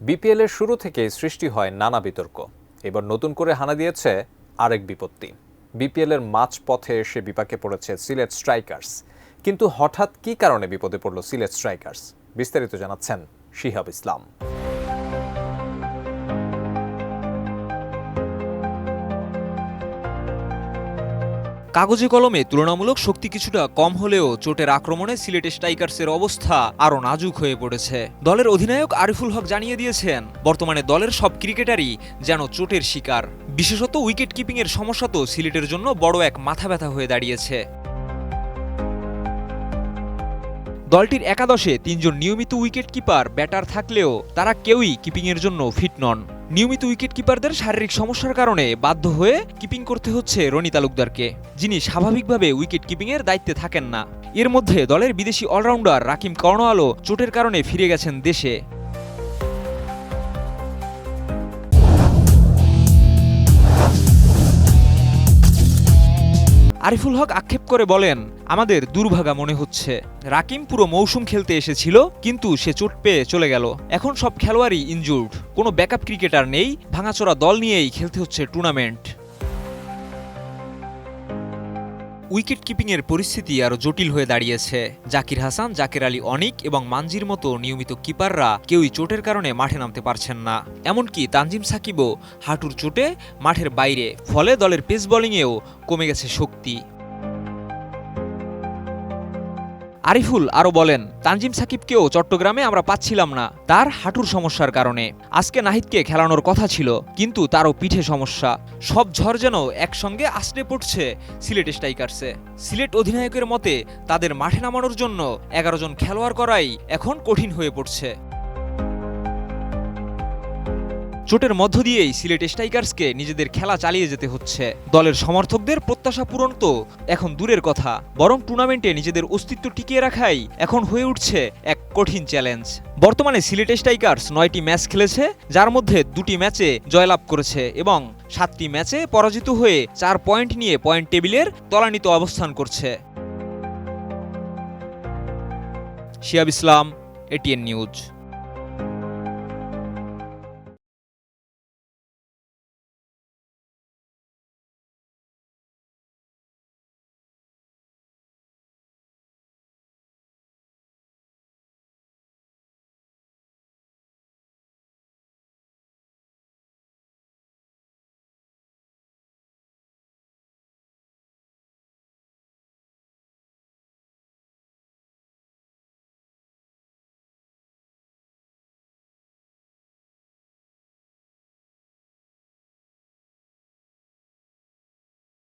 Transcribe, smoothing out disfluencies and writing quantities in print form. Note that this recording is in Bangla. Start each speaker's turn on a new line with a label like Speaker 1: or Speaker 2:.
Speaker 1: বিপিএল এর শুরু থেকেই সৃষ্টি হয় নানা বিতর্ক। এবার নতুন করে হানা দিয়েছে আরেক বিপত্তি। বিপিএল এর মাঝপথে এসে বিপাকে পড়েছে সিলেট স্ট্রাইকার্স। কিন্তু হঠাৎ কী কারণে বিপদে পড়ল সিলেট স্ট্রাইকার্স, বিস্তারিত জানাচ্ছেন শিহাব ইসলাম।
Speaker 2: কাগজে কলমে তুলনামূলক শক্তি কিছুটা কম হলেও চোটের আক্রমণে সিলেট স্ট্রাইকার্সের অবস্থা আরও নাজুক হয়ে পড়েছে। দলের অধিনায়ক আরিফুল হক জানিয়ে দিয়েছেন, বর্তমানে দলের সব ক্রিকেটারই যেন চোটের শিকার। বিশেষত উইকেট কিপিংয়ের সমস্যা তো সিলেটের জন্য বড় এক মাথা ব্যথা হয়ে দাঁড়িয়েছে। দলটির একাদশে ৩ জন নিয়মিত উইকেট কিপার ব্যাটার থাকলেও তারা কেউই কিপিংয়ের জন্য ফিট নন। নিয়মিত উইকেট কিপারদের শারীরিক সমস্যার কারণে বাধ্য হয়ে কিপিং করতে হচ্ছে রনি তালুকদারকে, যিনি স্বাভাবিকভাবে উইকেট কিপিংয়ের দায়িত্বে থাকেন না। এর মধ্যে দলের বিদেশি অলরাউন্ডার রাকিম কর্ণওয়ালও চোটের কারণে ফিরে গেছেন দেশে। আরিফুল হক আক্ষেপ করে বলেন, আমাদের দুর্ভাগা মনে হচ্ছে। রাকিম পুরো মৌসুম খেলতে এসেছিল, কিন্তু সে চোট পেয়ে চলে গেল। এখন সব খেলোয়াড়ই ইনজুর্ড, কোনো ব্যাকআপ ক্রিকেটার নেই, ভাঙাচোরা দল নিয়েই খেলতে হচ্ছে টুর্নামেন্ট। উইকেট কিপিংয়ের পরিস্থিতি আরও জটিল হয়ে দাঁড়িয়েছে। জাকির হাসান, জাকের আলী অনিক এবং মানজির মতো নিয়মিত কিপাররা কেউই চোটের কারণে মাঠে নামতে পারছেন না। এমনকি তানজিম সাকিবও হাঁটুর চোটে মাঠের বাইরে, ফলে দলের পেস বোলিংয়েও কমে গেছে শক্তি। আরিফুল আরও বলেন, তানজিম সাকিবকেও চট্টগ্রামে আমরা পাচ্ছিলাম না তার হাঁটুর সমস্যার কারণে। আজকে নাহিদকে খেলানোর কথা ছিল, কিন্তু তারও পিঠে সমস্যা। সব ঝড় যেন একসঙ্গে আছড়ে পড়ছে সিলেট স্ট্রাইকার্সে। সিলেট অধিনায়কের মতে তাদের মাঠে নামানোর জন্য 11 জন খেলোয়াড় করাই এখন কঠিন হয়ে পড়ছে। চোটের মধ্য দিয়েই সিলেট স্ট্রাইকার্সকে নিজেদের খেলা চালিয়ে যেতে হচ্ছে। দলের সমর্থকদের প্রত্যাশা পূরণ তো এখন দূরের কথা, বরং টুর্নামেন্টে নিজেদের অস্তিত্ব টিকিয়ে রাখাই এখন হয়ে উঠছে এক কঠিন চ্যালেঞ্জ। বর্তমানে সিলেট স্ট্রাইকার্স 9টি ম্যাচ খেলেছে, যার মধ্যে 2টি ম্যাচে জয়লাভ করেছে এবং 7টি ম্যাচে পরাজিত হয়ে 4 পয়েন্ট নিয়ে পয়েন্ট টেবিলের তলানিতে অবস্থান করছে। শিহাব ইসলাম, এটিএন নিউজ।